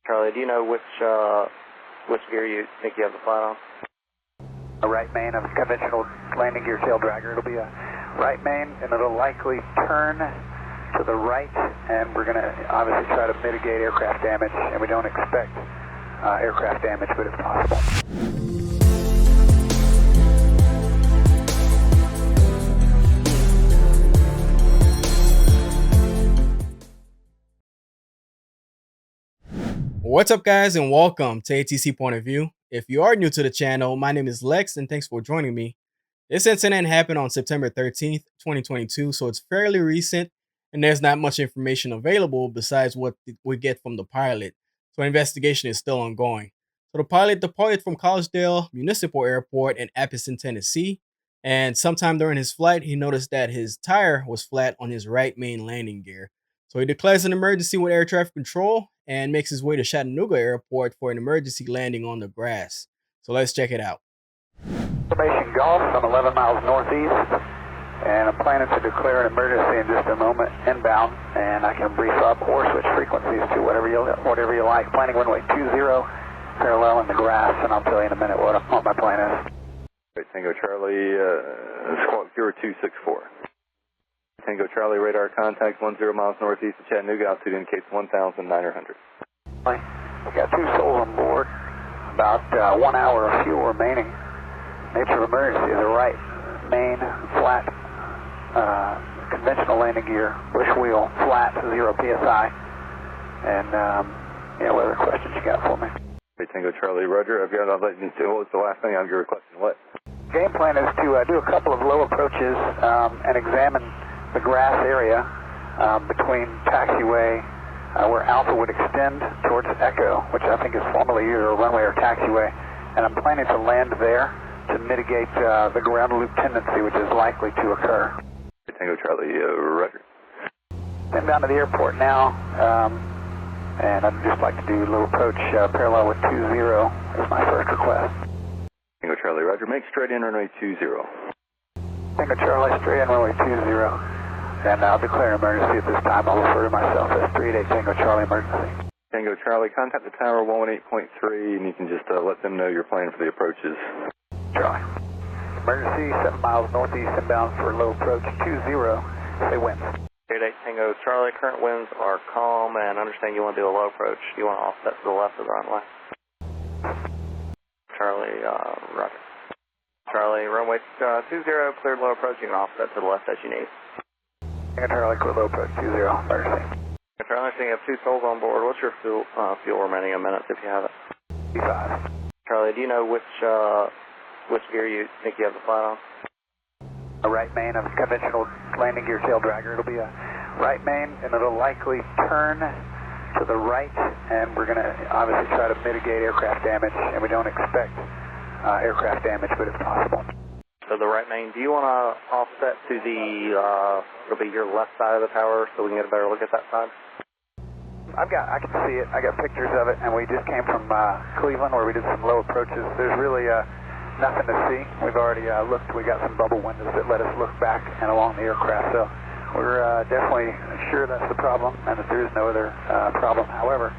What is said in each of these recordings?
Charlie, do you know which gear you think you have the flight on? A right main of conventional landing gear tail dragger. It'll be a right main, and it'll likely turn to the right, and we're going to obviously try to mitigate aircraft damage, and we don't expect aircraft damage, but it's possible. What's up, guys, and welcome to ATC Point of View. If you are new to the channel, my name is Lex, and thanks for joining me. This incident happened on September 13th, 2022, so it's fairly recent, and there's not much information available besides what we get from the pilot, so investigation is still ongoing. So the pilot departed from Collegedale Municipal Airport in Appleton, Tennessee, and sometime during his flight, he noticed that his tire was flat on his right main landing gear. So he declares an emergency with air traffic control and makes his way to Chattanooga Airport for an emergency landing on the grass. So let's check it out. Information Golf, I'm 11 miles northeast, and I'm planning to declare an emergency in just a moment inbound, and I can brief up or switch frequencies to whatever you like. Planning runway 20, parallel in the grass, and I'll tell you in a minute what my plan is. Tango Charlie, squawk 0264. Tango Charlie, radar contact 10 miles northeast of Chattanooga, altitude indicates 1,900. We got 2 souls on board, about 1 hour of fuel remaining. Nature of emergency is a right main flat conventional landing gear, bush wheel, flat, 0 PSI. And what other questions you got for me? Tango Charlie, Roger. I'll let you know what was the last thing on your requesting. What? Game plan is to do a couple of low approaches and examine the grass area between taxiway where Alpha would extend towards Echo, which I think is formerly either a runway or taxiway, and I'm planning to land there to mitigate the ground loop tendency which is likely to occur. Tango Charlie, Roger. I'm down to the airport now, and I'd just like to do a low approach parallel with 20 is my first request. Tango Charlie, Roger. Make straight in runway 20. Tango Charlie, straight in runway 20. And I'll declare an emergency at this time. I'll refer to myself as 38 Tango Charlie emergency. Tango Charlie, contact the tower 118.3, and you can just let them know you're planning for the approaches. Charlie. Emergency, 7 miles northeast inbound for low approach 20. Say winds. 38 Tango Charlie, current winds are calm, and understand you want to do a low approach. You want to offset to the left of the runway. Charlie, Roger. Charlie, runway 20, cleared low approach. You can offset to the left as you need. Tango Charlie, clear low approach 20, emergency. Charlie, I you have 2 souls on board. What's your fuel remaining in minutes if you have it? 5. Charlie, do you know which gear you think you have the flight on? A right main of conventional landing gear tail dragger. It'll be a right main, and it'll likely turn to the right, and we're going to obviously try to mitigate aircraft damage, and we don't expect aircraft damage, but it's possible. So the right main, do you want to offset to the, it'll be your left side of the tower so we can get a better look at that side? I can see it. I got pictures of it, and we just came from Cleveland where we did some low approaches. There's really nothing to see. We've already looked. We got some bubble windows that let us look back and along the aircraft. So we're definitely sure that's the problem and that there is no other problem. However,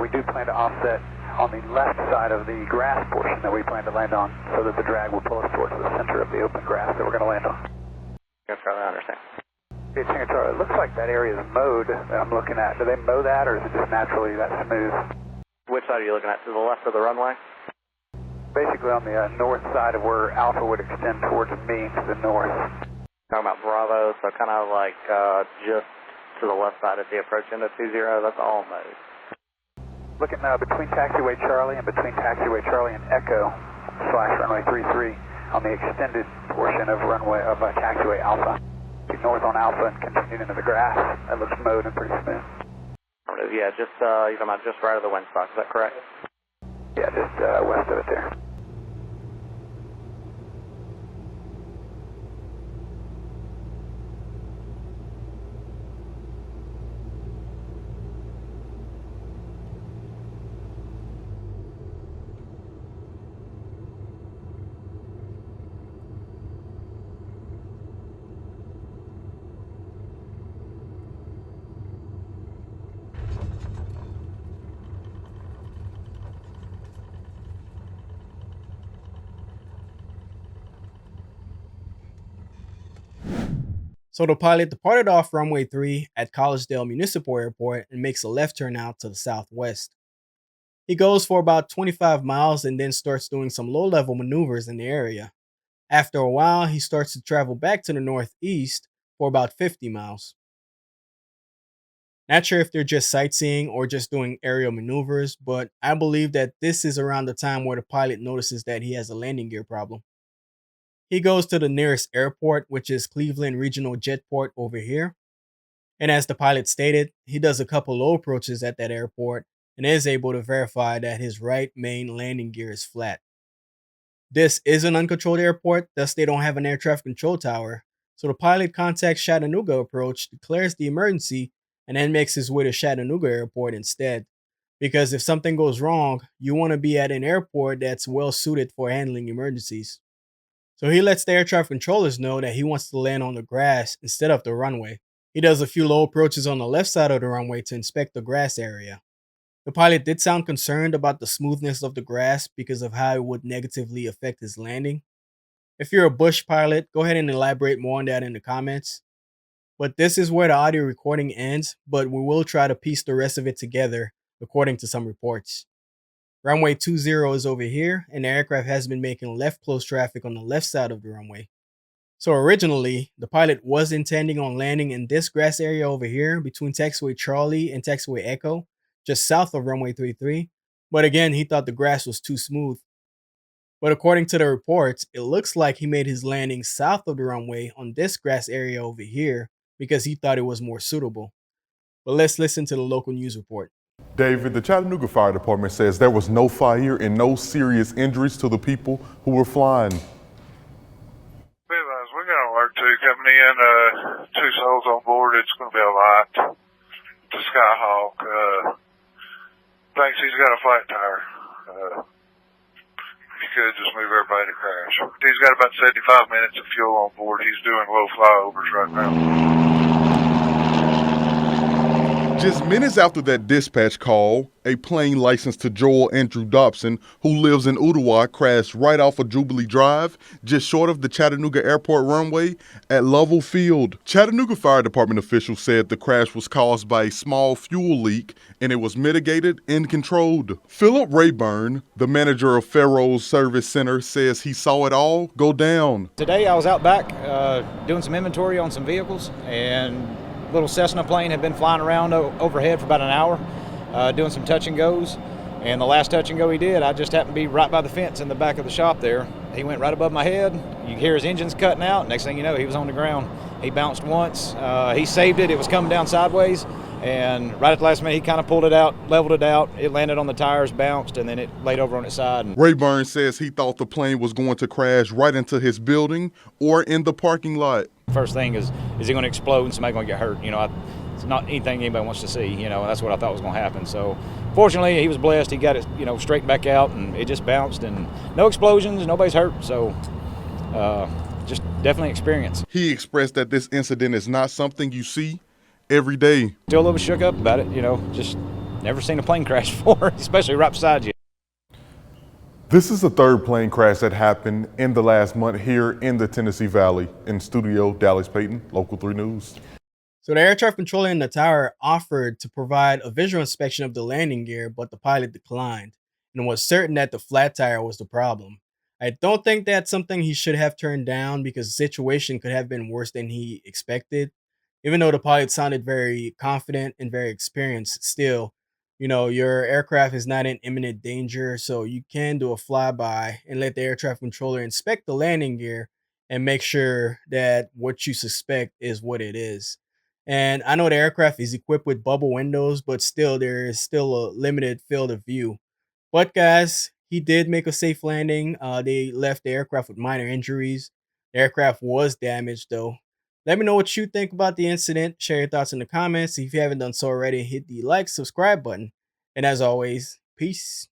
we do plan to offset on the left side of the grass portion that we plan to land on so that the drag will pull us towards the center of the open grass that we're going to land on. Yes, Charlie, I understand. Hey, Tango Charlie, it looks like that area is mowed that I'm looking at. Do they mow that, or is it just naturally that smooth? Which side are you looking at? To the left of the runway? Basically on the north side of where Alpha would extend towards me to the north. Talking about Bravo, so kind of like just to the left side of the approach into 20, that's all mowed. Looking between taxiway Charlie and between taxiway Charlie and Echo / runway 33 on the extended portion of taxiway Alpha. North on Alpha and continuing into the grass. That looks mowed and pretty smooth. Yeah, just you're talking about just right of the windsock, is that correct? Yeah, just west of it there. So the pilot departed off runway 3 at Collegedale Municipal Airport and makes a left turn out to the southwest. He goes for about 25 miles and then starts doing some low-level maneuvers in the area. After a while, he starts to travel back to the northeast for about 50 miles. Not sure if they're just sightseeing or just doing aerial maneuvers, but I believe that this is around the time where the pilot notices that he has a landing gear problem. He goes to the nearest airport, which is Cleveland Regional Jetport over here. And as the pilot stated, he does a couple low approaches at that airport and is able to verify that his right main landing gear is flat. This is an uncontrolled airport, thus they don't have an air traffic control tower. So the pilot contacts Chattanooga Approach, declares the emergency, and then makes his way to Chattanooga Airport instead. Because if something goes wrong, you want to be at an airport that's well suited for handling emergencies. So he lets the air traffic controllers know that he wants to land on the grass instead of the runway. He does a few low approaches on the left side of the runway to inspect the grass area. The pilot did sound concerned about the smoothness of the grass because of how it would negatively affect his landing. If you're a bush pilot, go ahead and elaborate more on that in the comments. But this is where the audio recording ends, but we will try to piece the rest of it together according to some reports. Runway 20 is over here, and the aircraft has been making left close traffic on the left side of the runway. So originally, the pilot was intending on landing in this grass area over here between taxiway Charlie and taxiway Echo, just south of runway 33, but again, he thought the grass was too smooth. But according to the reports, it looks like he made his landing south of the runway on this grass area over here because he thought it was more suitable. But let's listen to the local news report. David, the Chattanooga Fire Department says there was no fire and no serious injuries to the people who were flying. We got an alert 2 coming in, 2 souls on board. It's going to be a light to Skyhawk. Thinks he's got a flat tire. If you could just move everybody to crash. He's got about 75 minutes of fuel on board. He's doing low flyovers right now. Just minutes after that dispatch call, a plane licensed to Joel Andrew Dobson, who lives in Ottawa, crashed right off of Jubilee Drive, just short of the Chattanooga Airport runway at Lovell Field. Chattanooga Fire Department officials said the crash was caused by a small fuel leak and it was mitigated and controlled. Philip Rayburn, the manager of Farrow's Service Center, says he saw it all go down. Today I was out back doing some inventory on some vehicles, and little Cessna plane had been flying around overhead for about an hour, doing some touch and goes. And the last touch and go he did, I just happened to be right by the fence in the back of the shop there. He went right above my head. You hear his engines cutting out. Next thing you know, he was on the ground. He bounced once. He saved it. It was coming down sideways. And right at the last minute, he kind of pulled it out, leveled it out. It landed on the tires, bounced, and then it laid over on its side. Rayburn says he thought the plane was going to crash right into his building or in the parking lot. First thing is it going to explode and somebody going to get hurt? It's not anything anybody wants to see, and that's what I thought was going to happen. So fortunately, he was blessed. He got it, straightened back out, and it just bounced, and no explosions, nobody's hurt. So just definitely experience. He expressed that this incident is not something you see every day. Still a little shook up about it, just never seen a plane crash before, especially right beside you. This is the third plane crash that happened in the last month here in the Tennessee Valley. In studio, Dallas Payton, Local 3 News. So the air traffic controller in the tower offered to provide a visual inspection of the landing gear, but the pilot declined and was certain that the flat tire was the problem. I don't think that's something he should have turned down because the situation could have been worse than he expected. Even though the pilot sounded very confident and very experienced, still, your aircraft is not in imminent danger, so you can do a flyby and let the air traffic controller inspect the landing gear and make sure that what you suspect is what it is. And I know the aircraft is equipped with bubble windows, but still, there is still a limited field of view. But guys, he did make a safe landing. They left the aircraft with minor injuries. The aircraft was damaged though. Let me know what you think about the incident. Share your thoughts in the comments. If you haven't done so already, hit the like, subscribe button. And as always, peace.